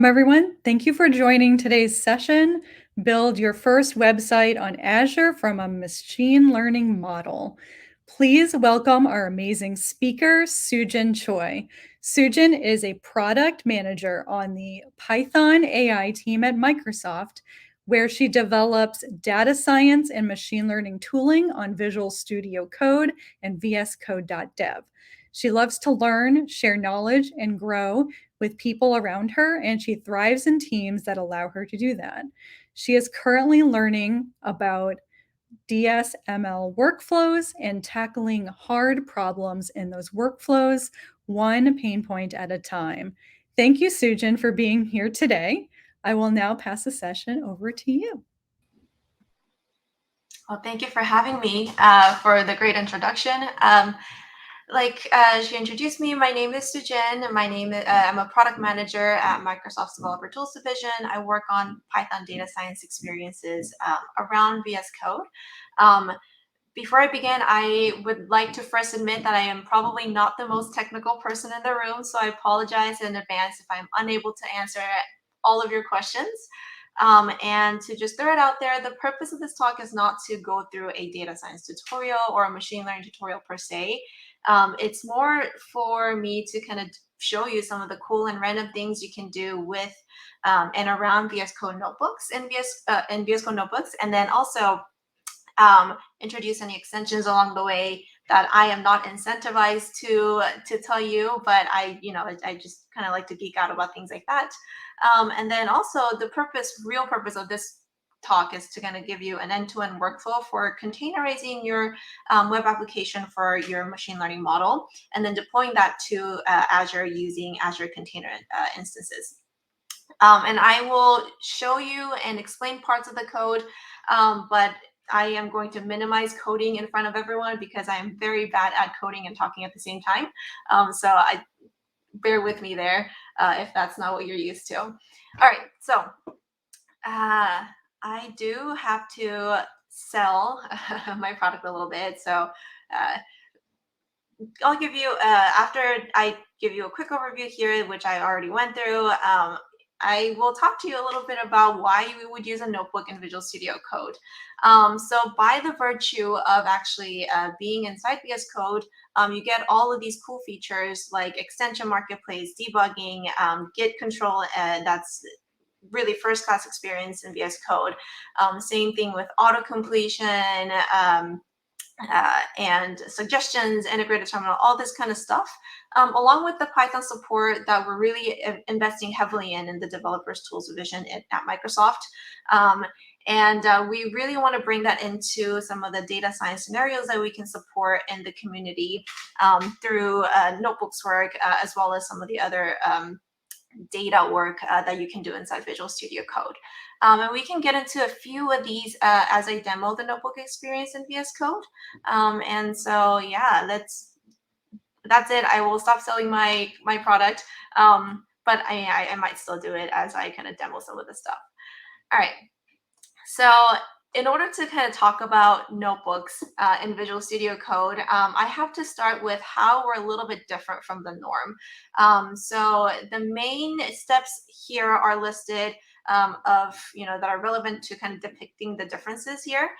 Everyone. Thank you for joining today's session, Build Your First Website on Azure from a Machine Learning Model. Please welcome our amazing speaker, Soojin Choi. Soojin is a product manager on the Python AI team at Microsoft, where she develops data science and machine learning tooling on Visual Studio Code and vscode.dev. She loves to learn, share knowledge, and grow with people around her, and she thrives in teams that allow her to do that. She is currently learning about DSML workflows and tackling hard problems in those workflows, one pain point at a time. Thank you, Soojin, for being here today. I will now pass the session over to you. Well, thank you for having me for the great introduction. She introduced me, my name is Soojin. I'm a product manager at Microsoft's Developer Tools Division. I work on Python data science experiences around VS Code. Before I begin, I would like to first admit that I am probably not the most technical person in the room, so I apologize in advance if I'm unable to answer all of your questions. And to just throw it out there, the purpose of this talk is not to go through a data science tutorial or a machine learning tutorial per se. It's more for me to kind of show you some of the cool and random things you can do with and around VS Code notebooks and VS Code notebooks, and then also introduce any extensions along the way that I am not incentivized to tell you, but I just kind of like to geek out about things like that. And then also the real purpose of this talk is to kind of give you an end-to-end workflow for containerizing your web application for your machine learning model, and then deploying that to Azure using Azure Container Instances. And I will show you and explain parts of the code, but I am going to minimize coding in front of everyone because I am very bad at coding and talking at the same time. So bear with me there if that's not what you're used to. All right, so I do have to sell my product a little bit. So I'll give you, after I give you a quick overview here, which I already went through, I will talk to you a little bit about why we would use a notebook in Visual Studio Code. So by the virtue of actually being inside VS Code, you get all of these cool features like extension marketplace, debugging, Git control, and that's really first-class experience in VS Code. Same thing with auto completion, and suggestions, integrated terminal, all this kind of stuff, along with the Python support that we're really investing heavily in the developers tools division at Microsoft. We really want to bring that into some of the data science scenarios that we can support in the community through notebooks work, as well as some of the other data work that you can do inside Visual Studio Code. And we can get into a few of these as I demo the notebook experience in VS Code. And so, yeah, that's it. I will stop selling my product, but I might still do it as I kind of demo some of the stuff. All right. So in order to kind of talk about notebooks in Visual Studio Code, I have to start with how we're a little bit different from the norm. So the main steps here are listed that are relevant to kind of depicting the differences here.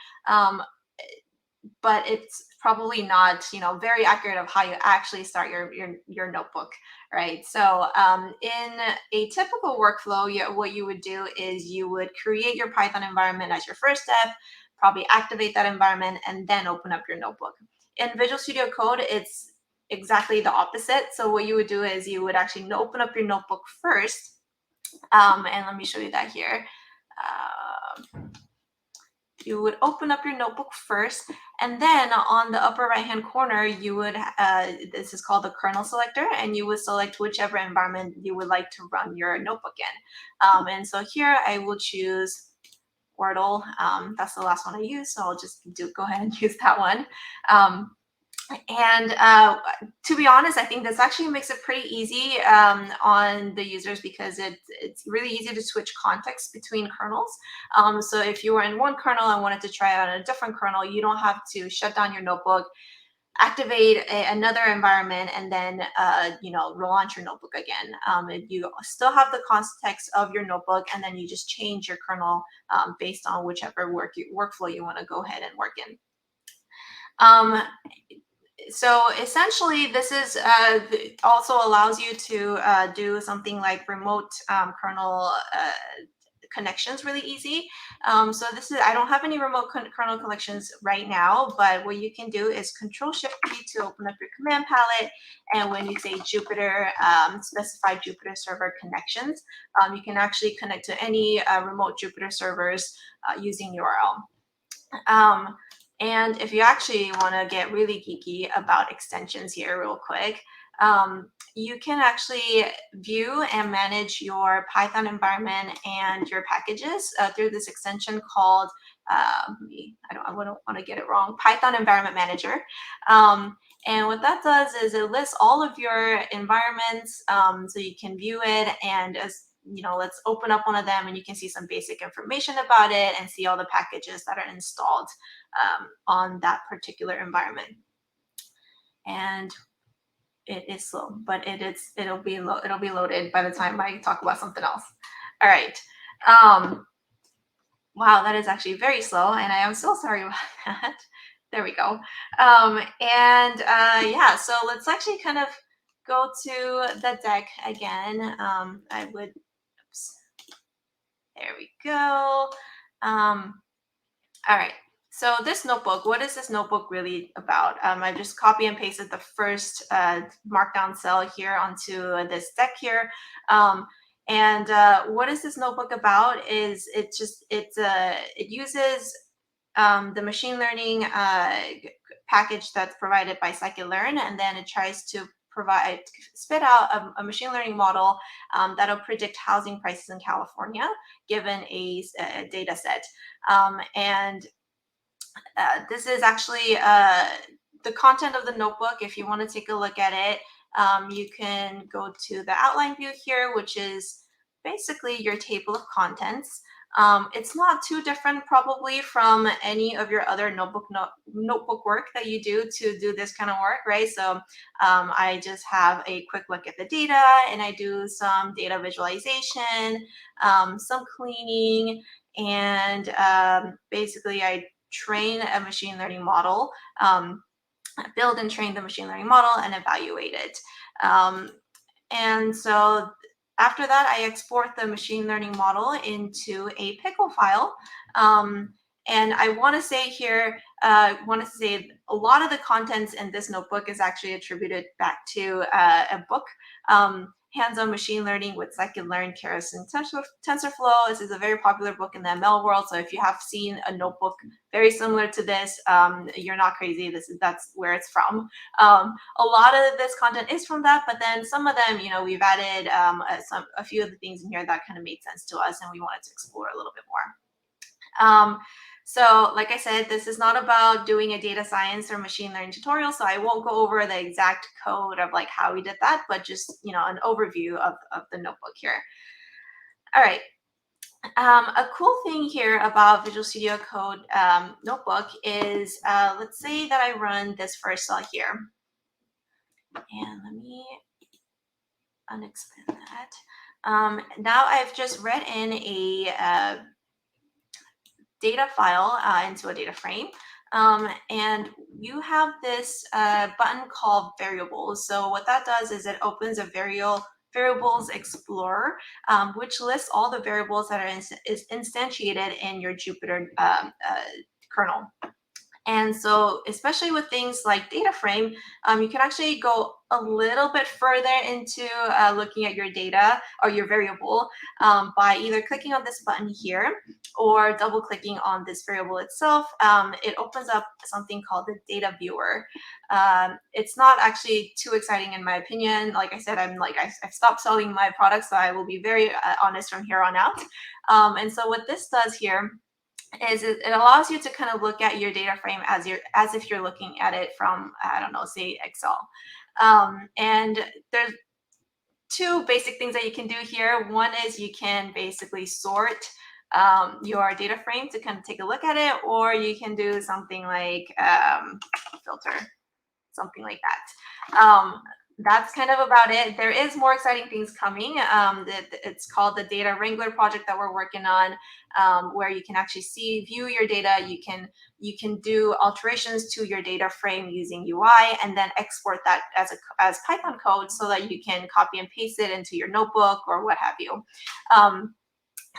But it's probably not, very accurate of how you actually start your notebook, right? So in a typical workflow, what you would do is you would create your Python environment as your first step, probably activate that environment, and then open up your notebook. In Visual Studio Code, it's exactly the opposite. So what you would do is you would actually open up your notebook first, and let me show you that here. You would open up your notebook first, and then on the upper right hand corner you would this is called the Kernel Selector, and you would select whichever environment you would like to run your notebook in. And so here I will choose Wordle. That's the last one I used, so I'll just go ahead and use that one. And to be honest, I think this actually makes it pretty easy on the users because it's really easy to switch context between kernels. So if you were in one kernel and wanted to try out a different kernel, you don't have to shut down your notebook, activate another environment, and then relaunch your notebook again. You still have the context of your notebook, and then you just change your kernel based on whichever workflow you want to go ahead and work in. So essentially, this is also allows you to do something like remote kernel connections really easy. So this is, I don't have any remote kernel connections right now, but what you can do is Control-Shift-P to open up your command palette. And when you say Jupyter, specify Jupyter server connections, you can actually connect to any remote Jupyter servers using URL. And if you actually want to get really geeky about extensions here real quick, you can actually view and manage your Python environment and your packages through this extension called, I don't want to get it wrong, Python Environment Manager. And what that does is it lists all of your environments so you can view it, and let's open up one of them and you can see some basic information about it and see all the packages that are installed on that particular environment. And it is slow, but it'll be loaded by the time I talk about something else. All right. Wow, that is actually very slow, and I am so sorry about that. There we go. Yeah, so let's actually kind of go to the deck again. Oops. There we go. All right. So this notebook, what is this notebook really about? I just copy and pasted the first markdown cell here onto this deck here. What is this notebook about is it uses the machine learning package that's provided by scikit-learn, and then it tries to spit out a machine learning model that'll predict housing prices in California given a data set. This is actually the content of the notebook. If you want to take a look at it, you can go to the outline view here, which is basically your table of contents. It's not too different probably from any of your other notebook work that you do to do this kind of work, right? So I just have a quick look at the data, and I do some data visualization, some cleaning, and basically I train a machine learning model, build and train the machine learning model, and evaluate it. And so after that, I export the machine learning model into a pickle file. And I want to say here, a lot of the contents in this notebook is actually attributed back to a book, Hands-on Machine Learning with Scikit-Learn, Keras, and TensorFlow. This is a very popular book in the ML world. So if you have seen a notebook very similar to this, you're not crazy. That's where it's from. A lot of this content is from that, but then some of them, we've added a few of the things in here that kind of made sense to us, and we wanted to explore a little bit more. So like I said, this is not about doing a data science or machine learning tutorial, so I won't go over the exact code of like how we did that, but just, an overview of the notebook here. All right. A cool thing here about Visual Studio Code notebook is, let's say that I run this first cell here. And let me unexpand that. Now I've just read in a data file into a data frame. And you have this button called variables. So what that does is it opens a variables explorer, which lists all the variables that are instantiated in your Jupyter kernel. And so, especially with things like data frame, you can actually go a little bit further into looking at your data or your variable by either clicking on this button here or double clicking on this variable itself. It opens up something called the data viewer. It's not actually too exciting in my opinion. Like I said, I've stopped selling my products, so I will be very honest from here on out. And so what this does here is it allows you to kind of look at your data frame as if you're looking at it from, I don't know, say Excel. And there's two basic things that you can do here. One is you can basically sort your data frame to kind of take a look at it, or you can do something like filter. something like that. That's kind of about it. There is more exciting things coming. It's called the Data Wrangler project that we're working on, where you can actually view your data. You can do alterations to your data frame using UI, and then export that as Python code so that you can copy and paste it into your notebook or what have you.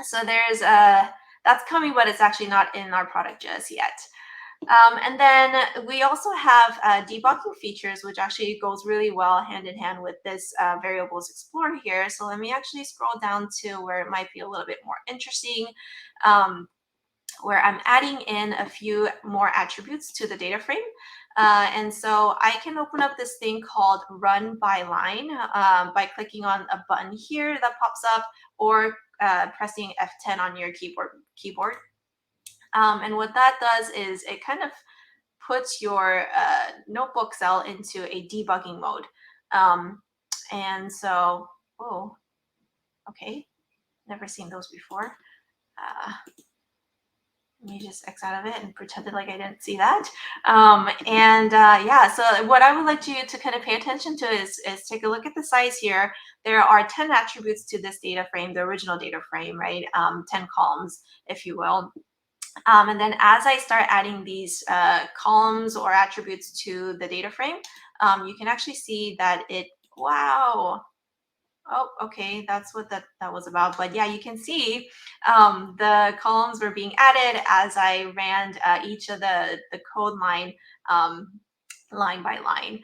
So that's coming, but it's actually not in our product just yet. And then we also have debugging features, which actually goes really well hand in hand with this variables explorer here. So let me actually scroll down to where it might be a little bit more interesting, where I'm adding in a few more attributes to the data frame. And so I can open up this thing called Run by Line by clicking on a button here that pops up, or pressing F10 on your keyboard. And what that does is it kind of puts your notebook cell into a debugging mode. And so, oh, okay, never seen those before. Let me just X out of it and pretended like I didn't see that. Yeah, so what I would like you to kind of pay attention to is take a look at the size here. There are 10 attributes to this data frame, the original data frame, right? 10 columns, if you will. And then as I start adding these columns or attributes to the data frame, you can actually see that wow. Oh, okay, that's what that was about. But yeah, you can see the columns were being added as I ran each of the code line line by line.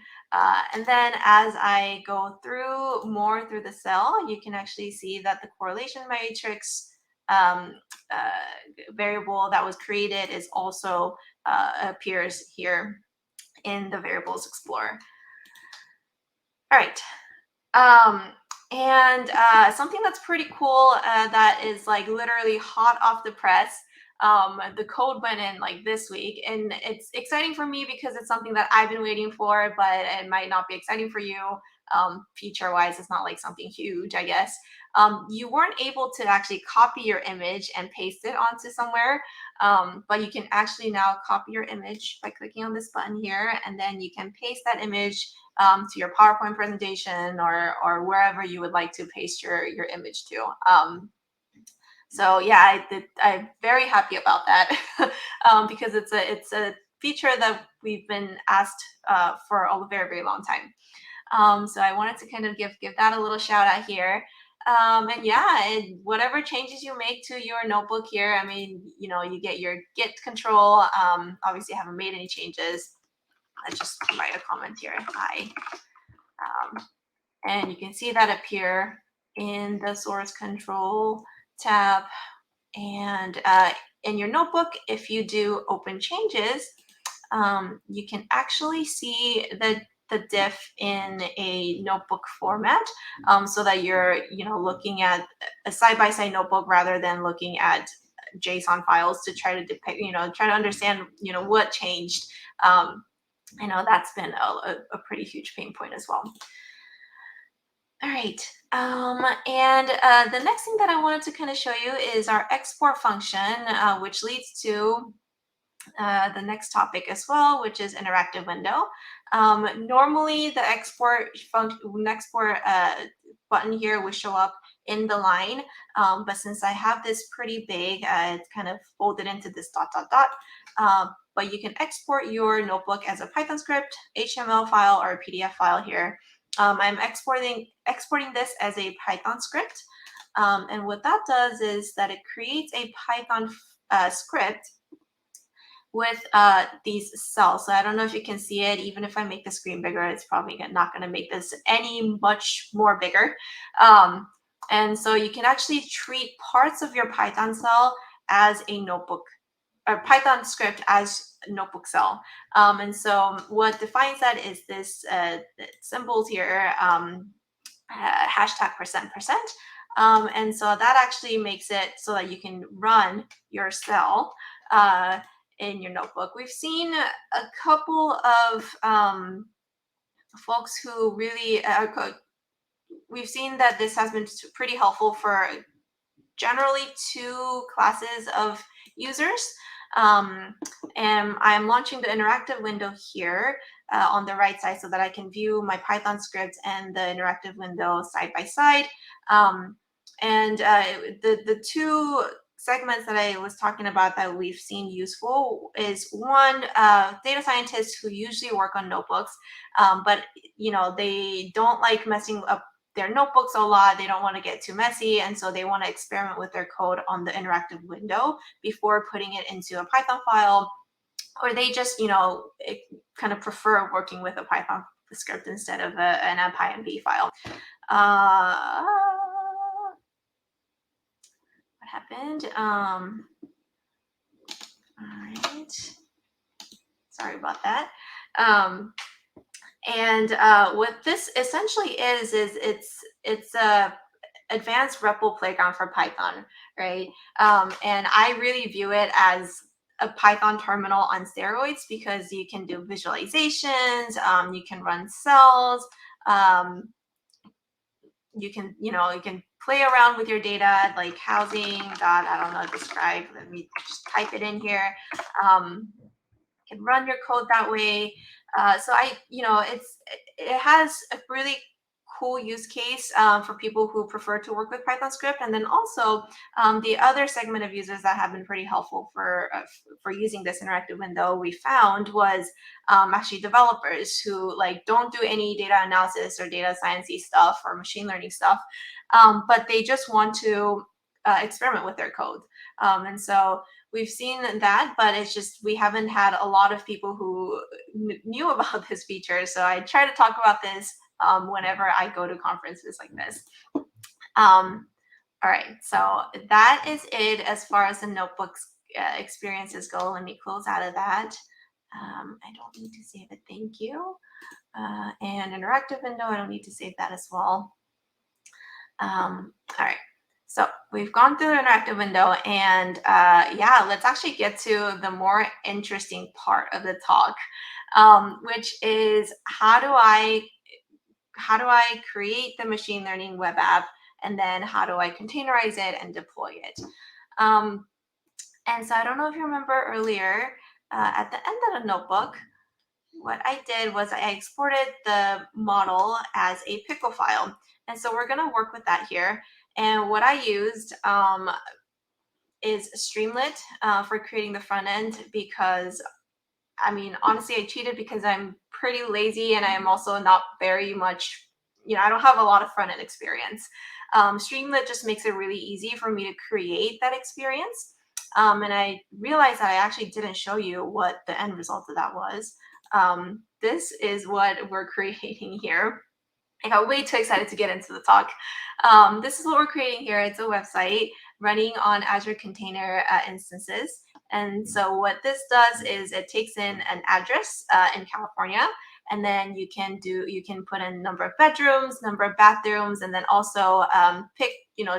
And then as I go more through the cell, you can actually see that the correlation matrix variable that was created is also appears here in the variables explorer. All right. And something that's pretty cool that is like literally hot off the press. The code went in like this week, and it's exciting for me because it's something that I've been waiting for, but it might not be exciting for you. Feature-wise, it's not like something huge, I guess. You weren't able to actually copy your image and paste it onto somewhere, but you can actually now copy your image by clicking on this button here, and then you can paste that image to your PowerPoint presentation or wherever you would like to paste your image to. So yeah, I'm very happy about that because it's a feature that we've been asked for a very, very long time. So I wanted to kind of give that a little shout out here. And yeah, whatever changes you make to your notebook here, I mean, you get your Git control. Obviously, I haven't made any changes. Let's just write a comment here. Hi. And you can see that appear in the source control tab. And in your notebook, if you do open changes, you can actually see the diff in a notebook format, so that you're looking at a side-by-side notebook rather than looking at JSON files to try to depict, try to understand what changed. I know that's been a pretty huge pain point as well. All right, and the next thing that I wanted to kind of show you is our export function, which leads to the next topic as well, which is interactive window. Normally, the export button here will show up in the line, but since I have this pretty big, it's kind of folded into this ... But you can export your notebook as a Python script, HTML file, or a PDF file here. I'm exporting this as a Python script, and what that does is that it creates a Python script with these cells. So I don't know if you can see it. Even if I make the screen bigger, it's probably not going to make this any much more bigger. And so you can actually treat parts of your Python cell as a notebook, or Python script as a notebook cell. And so what defines that is this symbols here, hashtag %%. And so that actually makes it so that you can run your cell in your notebook. We've seen a couple of folks who really, we've seen that this has been pretty helpful for generally 2 classes of users. And I'm launching the interactive window here. on the right side so that I can view my Python script and the interactive window side by side. The two segments that I was talking about that we've seen useful is one, data scientists who usually work on notebooks, but they don't like messing up their notebooks a lot. They don't want to get too messy, and so they want to experiment with their code on the interactive window before putting it into a Python file, or they just kind of prefer working with a Python script instead of an PyMB file. What happened? All right. Sorry about that. What this essentially is it's a advanced REPL playground for Python, right? And I really view it as a Python terminal on steroids because you can do visualizations, you can run cells, you can play around with your data, like housing dot, I don't know, describe. Let me just type it in here. Can run your code that way. So it has a really cool use case for people who prefer to work with Python script, and then also the other segment of users that have been pretty helpful for using this interactive window we found was actually developers who don't do any data analysis or data sciencey stuff or machine learning stuff, but they just want to experiment with their code, and so we've seen that, but it's just we haven't had a lot of people who knew about this feature. So I try to talk about this whenever I go to conferences like this. All right, so that is it as far as the notebooks experiences go. Let me close out of that. I don't need to save it, thank you. And interactive window, I don't need to save that as well. All right. So we've gone through the interactive window, and let's actually get to the more interesting part of the talk, which is how do I create the machine learning web app, and then how do I containerize it and deploy it? And so I don't know if you remember earlier at the end of the notebook, what I did was I exported the model as a pickle file. And so we're going to work with that here. And what I used is Streamlit for creating the front end because, I mean, honestly, I cheated because I'm pretty lazy and I am also not very much, I don't have a lot of front end experience. Streamlit just makes it really easy for me to create that experience. And I realized that I actually didn't show you what the end result of that was. This is what we're creating here. I got way too excited to get into the talk. This is what we're creating here. It's a website running on Azure Container Instances. And so what this does is it takes in an address in California, and then you can put in number of bedrooms, number of bathrooms, and then also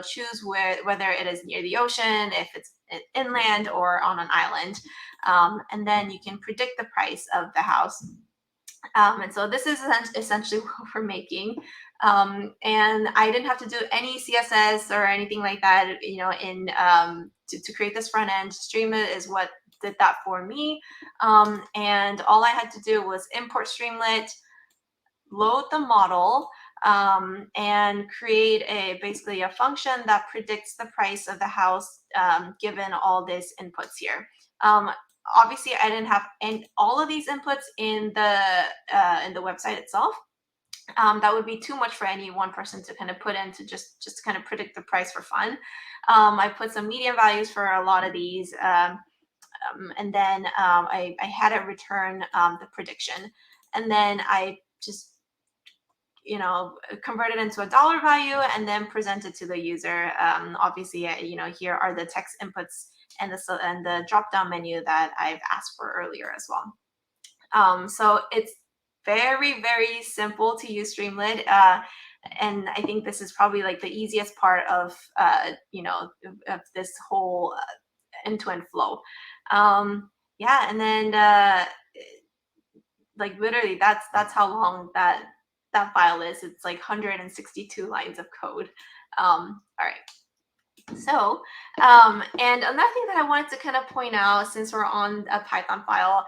choose whether it is near the ocean, if it's inland or on an island. And then you can predict the price of the house. And so this is essentially what we're making. And I didn't have to do any CSS or anything like that, to create this front end. Streamlit is what did that for me. And all I had to do was import Streamlit, load the model, and create basically a function that predicts the price of the house given all these inputs here. Obviously, I didn't have all of these inputs in the website itself. That would be too much for any one person to kind of put in to just kind of predict the price for fun. I put some median values for a lot of these, and then I had it return the prediction, and then I just convert it into a dollar value and then present it to the user. Obviously, here are the text inputs and the drop-down menu that I've asked for earlier as well. So it's very, very simple to use Streamlit. And I think this is probably like the easiest part of, of this whole end-to-end flow. And then literally that's how long that file is. It's like 162 lines of code. All right. So, and another thing that I wanted to kind of point out, since we're on a Python file,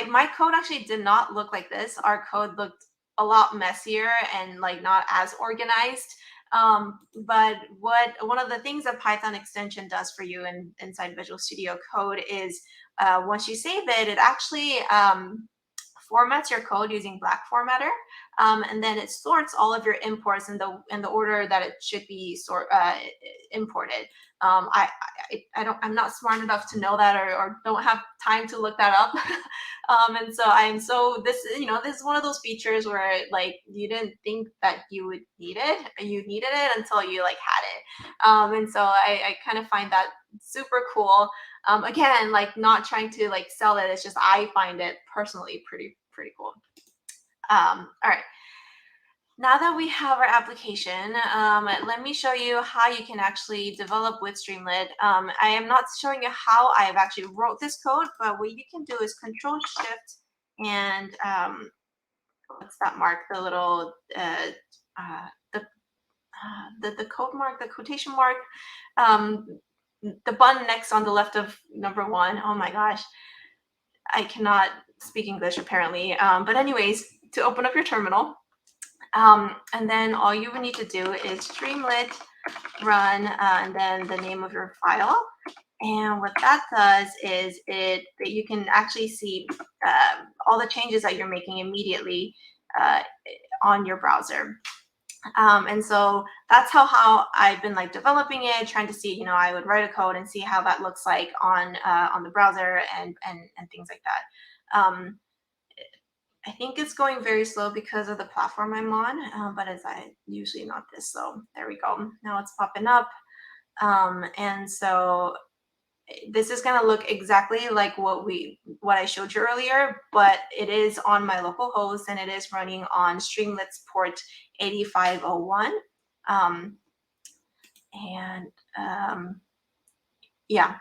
my code actually did not look like this. Our code looked a lot messier and like not as organized. But one of the things that Python extension does for you inside Visual Studio Code is once you save it, it actually formats your code using black formatter, and then it sorts all of your imports in the order that it should be imported. I'm not smart enough to know that, or don't have time to look that up. And so this is one of those features where like you didn't think that you needed it until you like had it. And so I kind of find that super cool. Again, like not trying to like sell it, it's just I find it personally pretty cool. All right. Now that we have our application, let me show you how you can actually develop with Streamlit. I am not showing you how I've actually wrote this code, but what you can do is Control Shift and what's that mark? The little the code mark, the quotation mark, the button next on the left of number 1. Oh my gosh, I cannot speak English apparently. But anyways, to open up your terminal. And then all you would need to do is Streamlit run and then the name of your file. And what that does is you can actually see all the changes that you're making immediately on your browser. And so that's how I've been like developing it, trying to see, I would write a code and see how that looks like on the browser and things like that. I think it's going very slow because of the platform I'm on, but it's usually not this slow. There we go. Now it's popping up. And so this is going to look exactly like what I showed you earlier, but it is on my local host and it is running on Streamlit's port 8501. Yeah,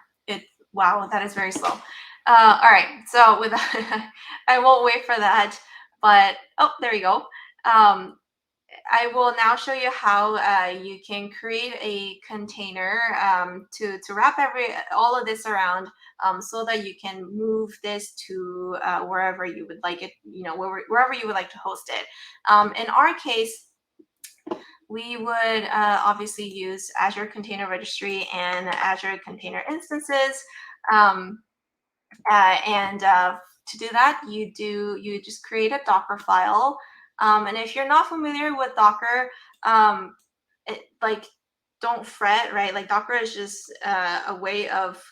wow, that is very slow. All right, so with that, I won't wait for that, but there you go. I will now show you how you can create a container to wrap all of this around, so that you can move this to wherever you would like it, wherever you would like to host it. In our case, we would obviously use Azure Container Registry and Azure Container Instances. To do that, you just create a Docker file. And if you're not familiar with Docker, don't fret, right? Like Docker is just a way of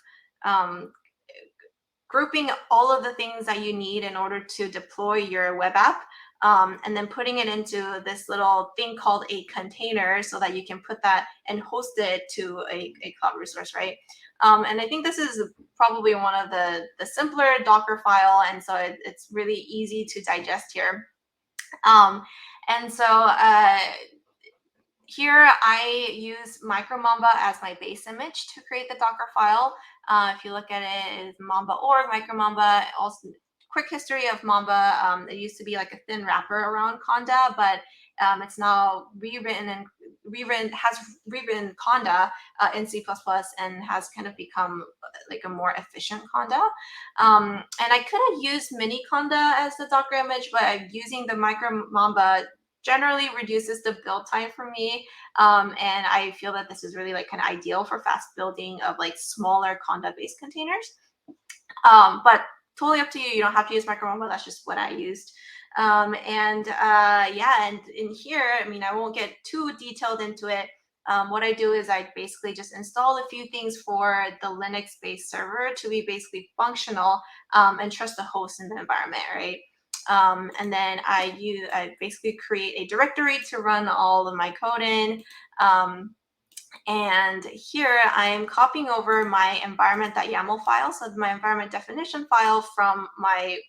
grouping all of the things that you need in order to deploy your web app, and then putting it into this little thing called a container so that you can put that and host it to a cloud resource, right? And I think this is probably one of the simpler Docker file, and so it's really easy to digest here. And so here I use MicroMamba as my base image to create the Docker file. If you look at it, it's Mamba.org, MicroMamba. Also, quick history of Mamba. It used to be like a thin wrapper around Conda, but it's now has rewritten Conda in C++ and has kind of become like a more efficient Conda. And I could have used mini Conda as the Docker image, but using the MicroMamba generally reduces the build time for me, and I feel that this is really like kind of ideal for fast building of like smaller Conda based containers. But totally up to you. You don't have to use MicroMamba. That's just what I used. And in here, I mean, I won't get too detailed into it. What I do is I basically just install a few things for the Linux-based server to be basically functional, and trust the host in the environment, right? And then I basically create a directory to run all of my code in. And here I am copying over my environment.yaml file, so my environment definition file from my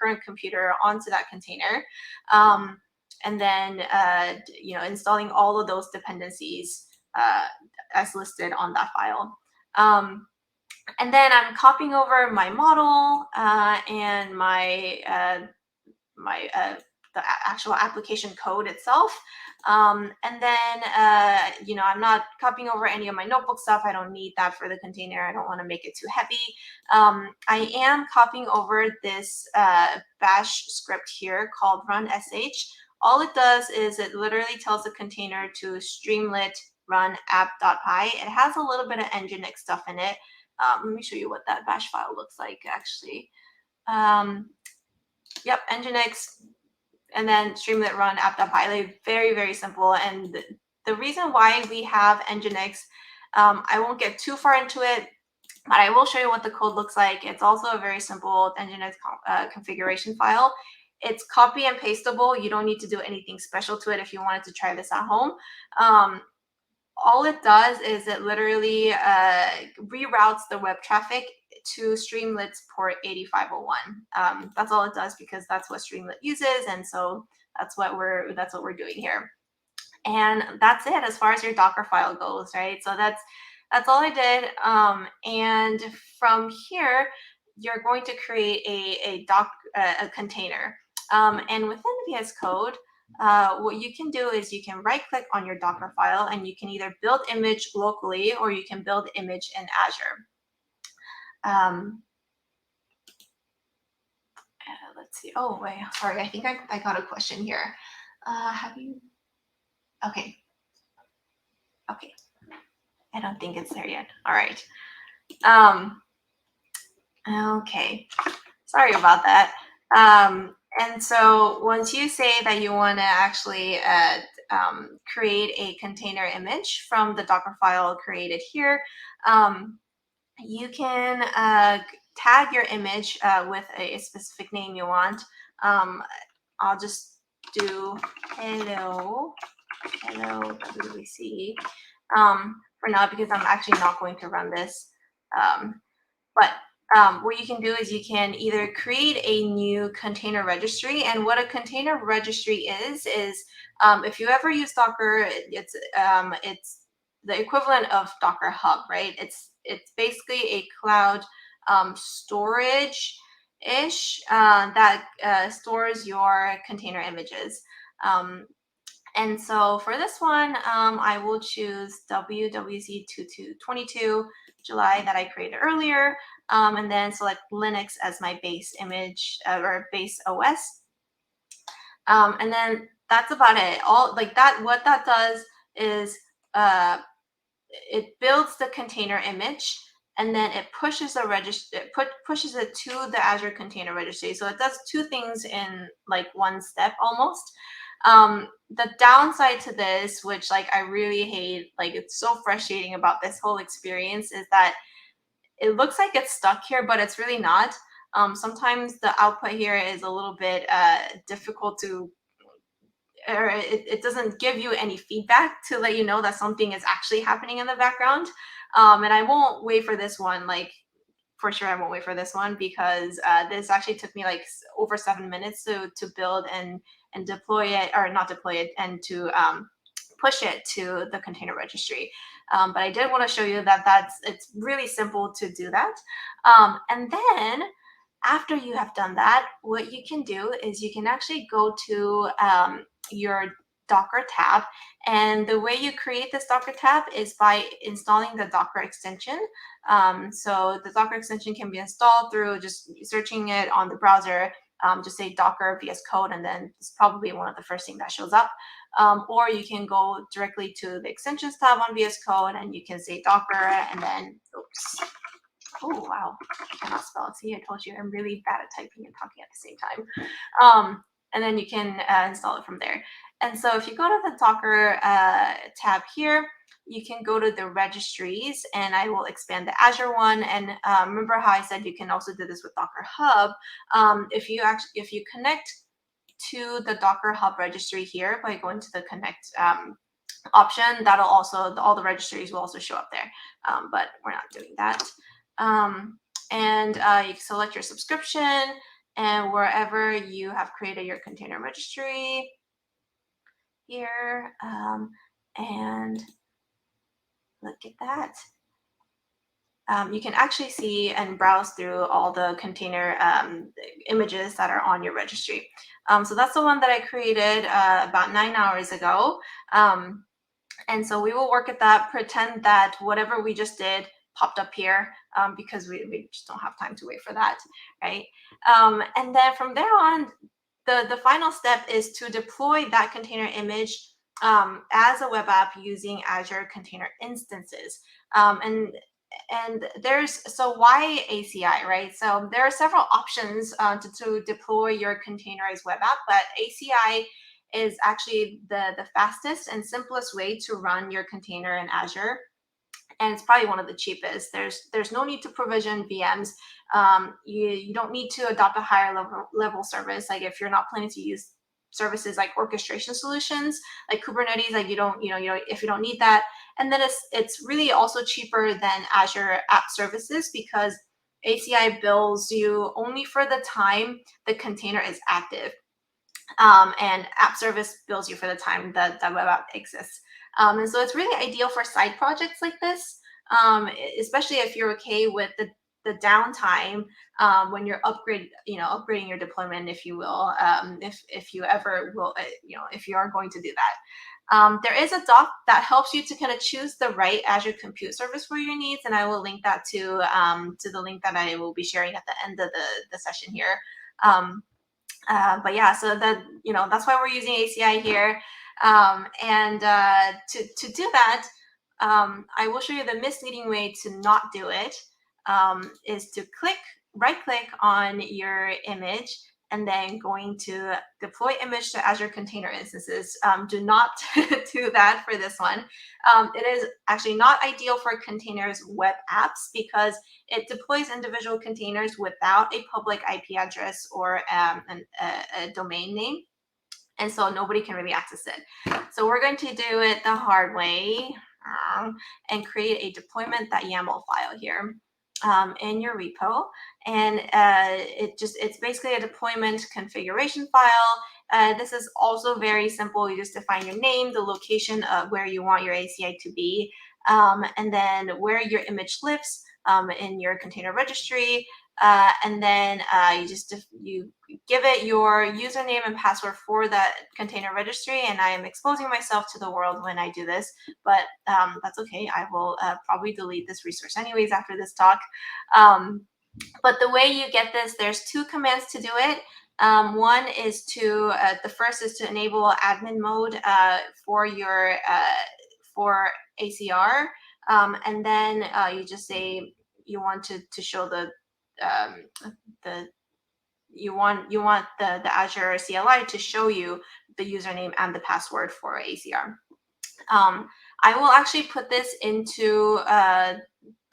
current computer onto that container. And then installing all of those dependencies as listed on that file. And then I'm copying over my model and my actual application code itself. And then, I'm not copying over any of my notebook stuff. I don't need that for the container. I don't want to make it too heavy. I am copying over this bash script here called run sh. All it does is it literally tells the container to streamlit run app.py. It has a little bit of Nginx stuff in it. Let me show you what that bash file looks like, actually. Yep, Nginx, and then Streamlit run app.py. Like, very, very simple. And the reason why we have Nginx, I won't get too far into it, but I will show you what the code looks like. It's also a very simple Nginx configuration file. It's copy and pasteable. You don't need to do anything special to it if you wanted to try this at home. All it does is it literally reroutes the web traffic to Streamlit's port 8501. That's all it does, because that's what Streamlit uses, and so that's what we're doing here. And that's it as far as your Docker file goes, right? So that's all I did. And from here, you're going to create a container. And within VS Code, what you can do is you can right-click on your Docker file, and you can either build image locally or you can build image in Azure. Let's see. Oh, wait, sorry. I think I got a question here. Have you? Okay. Okay. I don't think it's there yet. All right. Okay. Sorry about that. And so once you say that you want to actually create a container image from the Docker file created here, you can tag your image with a specific name you want. I'll just do hello WBC for now, because I'm actually not going to run this. But what you can do is you can either create a new container registry. And what a container registry is if you ever use Docker, it's the equivalent of Docker Hub, right? It's basically a cloud storage ish that stores your container images. And so for this one, I will choose WWC2222 July that I created earlier, and then select Linux as my base image or base OS. And then that's about it. All like that. What that does is it builds the container image, and then it pushes pushes it to the Azure Container Registry. So it does two things in like one step almost. The downside to this, which like I really hate, like it's so frustrating about this whole experience, is that it looks like it's stuck here, but it's really not. Sometimes the output here is a little bit difficult to, or it doesn't give you any feedback to let you know that something is actually happening in the background. And I won't wait for this one, like for sure I won't wait for this one, because this actually took me like over 7 minutes to build and deploy it, or not deploy it, and to push it to the container registry. But I did want to show you that it's really simple to do that. And then after you have done that, what you can do is you can actually go to your Docker tab. And the way you create this Docker tab is by installing the Docker extension. So the Docker extension can be installed through just searching it on the browser. Just say Docker VS Code, and then it's probably one of the first things that shows up. Or you can go directly to the extensions tab on VS Code, and you can say Docker, and then, oops. Oh, wow. I cannot spell it. See, I told you I'm really bad at typing and talking at the same time. And then you can install it from there. And so if you go to the Docker tab here, you can go to the registries, and I will expand the Azure one. And remember how I said you can also do this with Docker Hub. If you connect to the Docker Hub registry here by going to the connect option, that'll also, all the registries will also show up there. But we're not doing that. And you can select your subscription, and wherever you have created your container registry here, and look at that. you can actually see and browse through all the container images that are on your registry. So that's the one that I created about 9 hours ago. And so we will work at that, pretend that whatever we just did popped up here, because we just don't have time to wait for that, right? And then from there on, the final step is to deploy that container image as a web app using Azure Container Instances. And so why ACI, right? So there are several options to deploy your containerized web app, but ACI is actually the fastest and simplest way to run your container in Azure. And it's probably one of the cheapest. There's no need to provision VMs. You don't need to adopt a higher level service. Like if you're not planning to use services like orchestration solutions like Kubernetes, like you don't if you don't need that. And then it's really also cheaper than Azure App Services because ACI bills you only for the time the container is active. And app service bills you for the time that that web app exists. And so it's really ideal for side projects like this, especially if you're okay with the downtime when you're upgrading your deployment, if you will, if you ever will, if you are going to do that. There is a doc that helps you to kind of choose the right Azure compute service for your needs, and I will link that to the link that I will be sharing at the end of the session here. But yeah, so that's why we're using ACI here. And to do that, I will show you the misleading way to not do it, is to right click on your image and then going to deploy image to Azure Container Instances. Do not do that for this one. It is actually not ideal for containers web apps because it deploys individual containers without a public IP address or a domain name. And so nobody can really access it. So we're going to do it the hard way and create a deployment.yaml file here in your repo. And it's basically a deployment configuration file. This is also very simple. You just define your name, the location of where you want your ACI to be, and then where your image lives in your container registry. And then you give it your username and password for that container registry. And I am exposing myself to the world when I do this, but that's okay. I will probably delete this resource anyways after this talk. But the way you get this, there's two commands to do it. One is the first is to enable admin mode for your for ACR, and then you just say you want to show you want the Azure CLI to show you the username and the password for ACR. I will actually put this into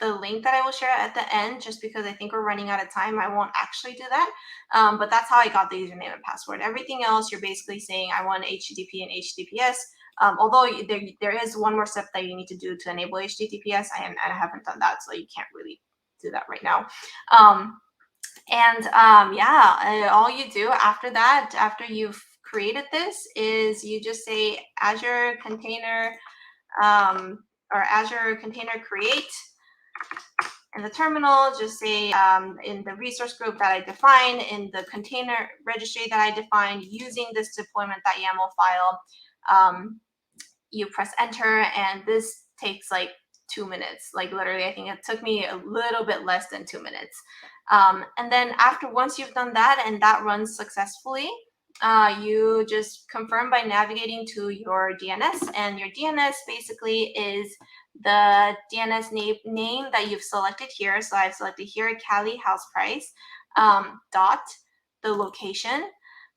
the link that I will share at the end, just because I think we're running out of time. I won't actually do that, but that's how I got the username and password. Everything else, you're basically saying I want HTTP and HTTPS. Although there is one more step that you need to do to enable HTTPS. I haven't done that, so you can't really do that right now. All you do after that, after you've created this, is you just say Azure Container or Azure Container Create. In the terminal, just say in the resource group that I define, in the container registry that I defined, using this deployment.yaml file, you press enter, and this takes like 2 minutes. Like literally, I think it took me a little bit less than 2 minutes. And then once you've done that and that runs successfully, you just confirm by navigating to your DNS, and your DNS basically is the DNS name that you've selected here. So I've selected here Cali house price, dot the location,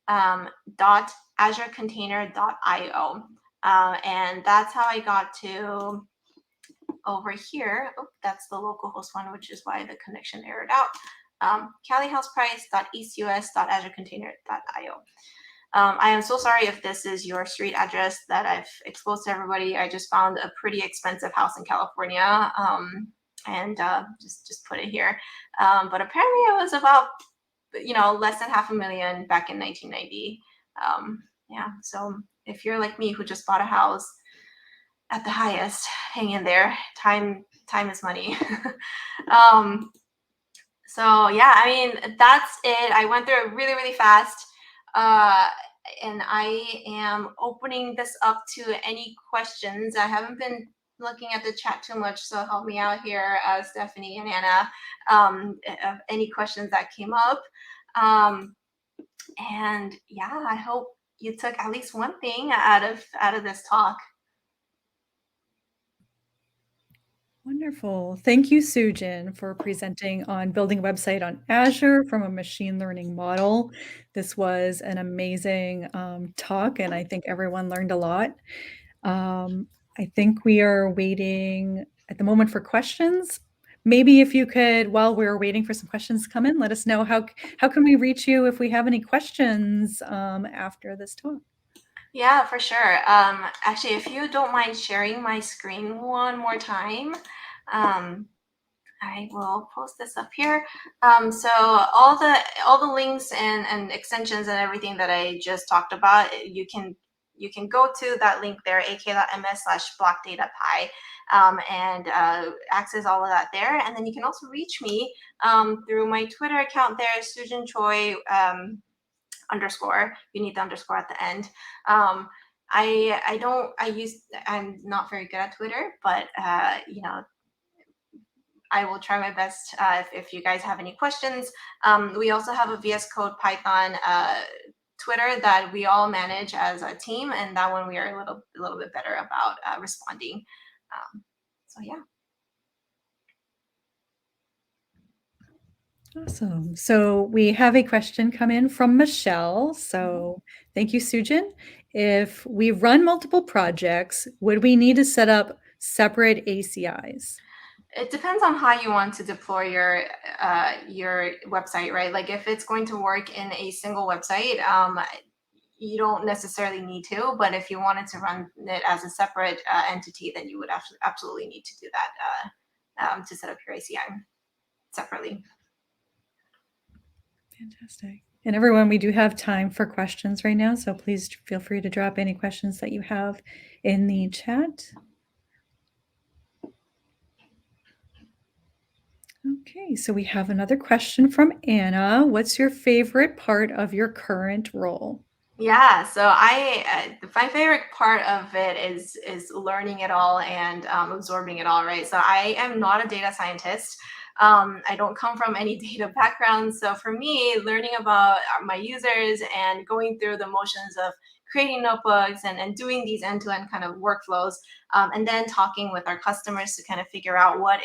dot azurecontainer.io. And that's how I got to over here. Oh, that's the localhost one, which is why the connection errored out. calihouseprice.eastus.azurecontainer.io. I am so sorry if this is your street address that I've exposed to everybody. I just found a pretty expensive house in California, and just put it here. But apparently it was about less than $500,000 back in 1990. Yeah, so if you're like me who just bought a house at the highest, hang in there. Time time is money. So yeah, I mean, that's it. I went through it really, really fast. And I am opening this up to any questions. I haven't been looking at the chat too much, so help me out here, Stephanie and Anna, of any questions that came up. And yeah, I hope you took at least one thing out of this talk. Wonderful. Thank you, Soojin, for presenting on building a website on Azure from a machine learning model. This was an amazing talk, and I think everyone learned a lot. I think we are waiting at the moment for questions. Maybe if you could, while we're waiting for some questions to come in, let us know how can we reach you if we have any questions after this talk. Yeah, for sure. Actually, if you don't mind sharing my screen one more time, I will post this up here. So all the links and extensions and everything that I just talked about, you can go to that link there, ak.ms/blockdatapy, and access all of that there. And then you can also reach me through my Twitter account there, Soojin Choi underscore. You need the underscore at the end. I'm not very good at Twitter, but you know, I will try my best if you guys have any questions. We also have a VS Code Python Twitter that we all manage as a team, and that one we are a little bit better about responding. So yeah. Awesome. So we have a question come in from Michelle. So thank you, Soojin. If we run multiple projects, would we need to set up separate ACIs? It depends on how you want to deploy your website, right? Like if it's going to work in a single website, you don't necessarily need to. But if you wanted to run it as a separate entity, then you would absolutely need to do that to set up your ACI separately. Fantastic. And everyone, we do have time for questions right now, so please feel free to drop any questions that you have in the chat. Okay, so we have another question from Anna. What's your favorite part of your current role? Yeah, so my favorite part of it is learning it all and absorbing it all, right? So I am not a data scientist. I don't come from any data background. So for me, learning about my users and going through the motions of creating notebooks and doing these end-to-end kind of workflows, and then talking with our customers to kind of figure out what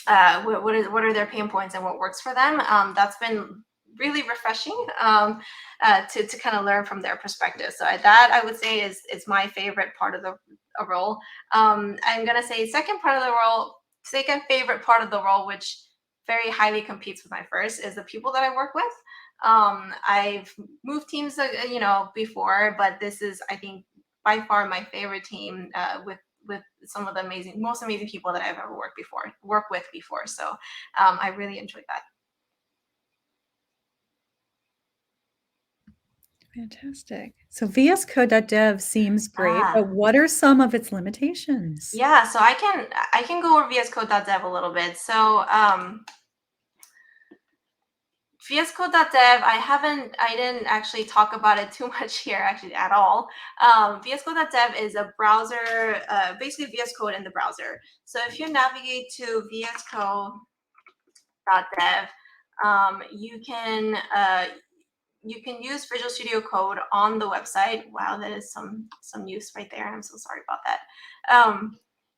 are their pain points and what works for them. That's been really refreshing to kind of learn from their perspective. So that I would say is my favorite part of the role. I'm gonna say second favorite part of the role, which very highly competes with my first, is the people that I work with. I've moved teams, before, but this is, I think, by far my favorite team with some of the most amazing people that I've ever worked with before. So I really enjoyed that. Fantastic. So vscode.dev seems great, but what are some of its limitations? Yeah, so I can go over vscode.dev a little bit. So vscode.dev, I didn't actually talk about it too much here actually at all. vscode.dev is a browser, basically VS Code in the browser. So if you navigate to vscode.dev, you can use Visual Studio Code on the website. Wow, that is some use right there. I'm so sorry about that.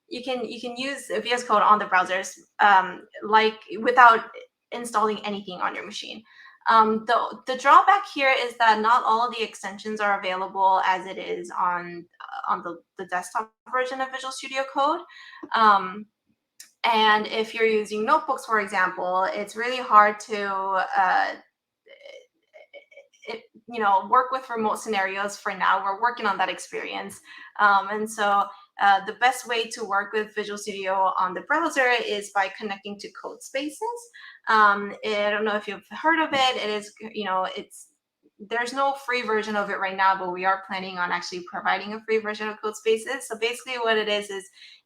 You can use VS Code on the browsers, like without installing anything on your machine. The drawback here is that not all of the extensions are available as it is on the desktop version of Visual Studio Code. And if you're using notebooks, for example, it's really hard to work with remote scenarios. For now, we're working on that experience. And so the best way to work with Visual Studio on the browser is by connecting to code spaces. I don't know if you've heard of it. It is, there's no free version of it right now, but we are planning on actually providing a free version of code spaces. So basically what it is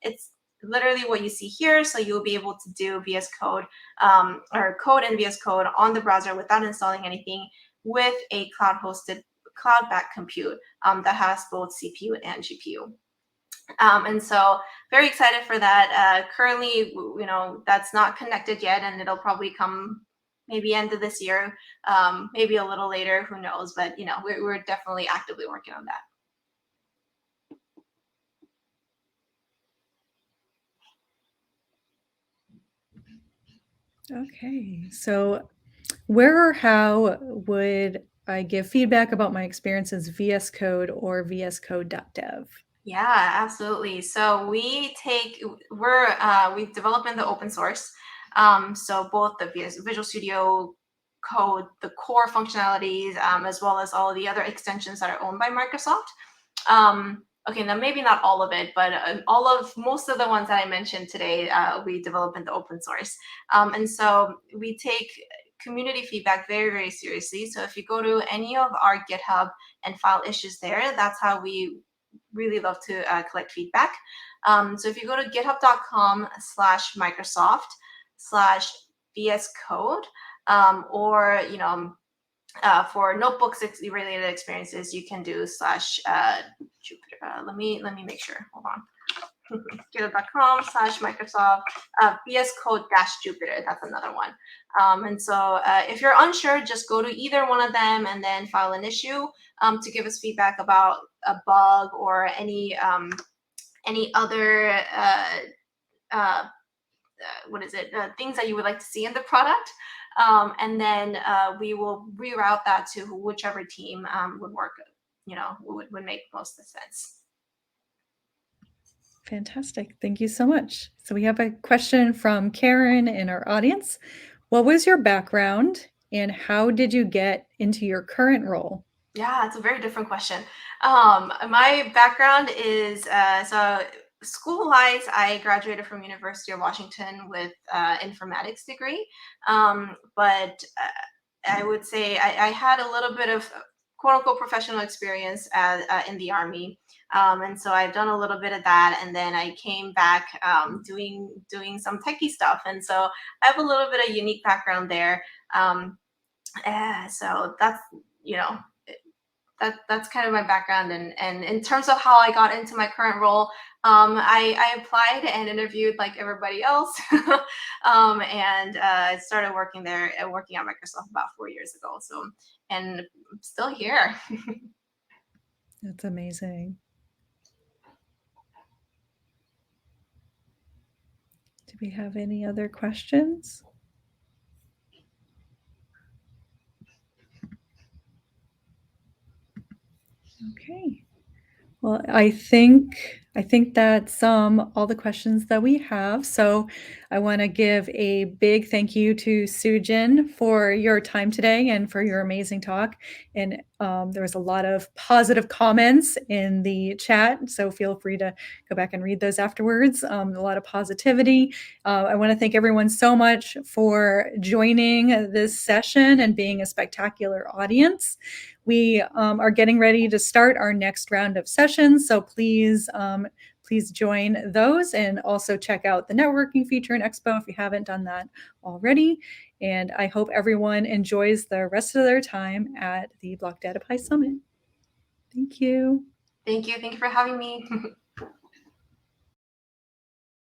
it's literally what you see here. So you'll be able to do VS Code or code in VS Code on the browser without installing anything with a cloud-hosted, cloud-backed compute that has both CPU and GPU. And so very excited for that. Currently, that's not connected yet, and it'll probably come maybe end of this year, maybe a little later, who knows? But we're definitely actively working on that. Okay, so where or how would I give feedback about my experiences VS Code or vscode.dev? Yeah, absolutely. So we develop in the open source. So both the Visual Studio Code, the core functionalities, as well as all of the other extensions that are owned by Microsoft. Okay, now maybe not all of it, but most of the ones that I mentioned today, we develop in the open source. And so we take community feedback very, very seriously. So if you go to any of our GitHub and file issues there, that's how we really love to collect feedback. So if you go to github.com/Microsoft/VS Code, or for notebooks related experiences, you can do /Jupyter. Let me make sure. Hold on. github.com/Microsoft VS Code-Jupyter. That's another one. And so if you're unsure, just go to either one of them and then file an issue to give us feedback about a bug or any other things that you would like to see in the product. And then we will reroute that to whichever team would work, would make most sense. Fantastic. Thank you so much. So we have a question from Karen in our audience. What was your background and how did you get into your current role? Yeah, it's a very different question. My background is so school-wise, I graduated from University of Washington with informatics degree, but I would say I had a little bit of quote-unquote professional experience in the Army, and so I've done a little bit of that, and then I came back doing some techie stuff, and so I have a little bit of unique background there. So that's that's kind of my background, and in terms of how I got into my current role, I applied and interviewed like everybody else, and started working there, working at Microsoft about 4 years ago. So, and I'm still here. That's amazing. Do we have any other questions? Okay. Well, I think that's all the questions that we have. So I want to give a big thank you to Soojin for your time today and for your amazing talk. And there was a lot of positive comments in the chat, so feel free to go back and read those afterwards. A lot of positivity. I want to thank everyone so much for joining this session and being a spectacular audience. We are getting ready to start our next round of sessions, so please join those and also check out the networking feature in Expo if you haven't done that already. And I hope everyone enjoys the rest of their time at the BlockDataPy Summit. Thank you. Thank you for having me.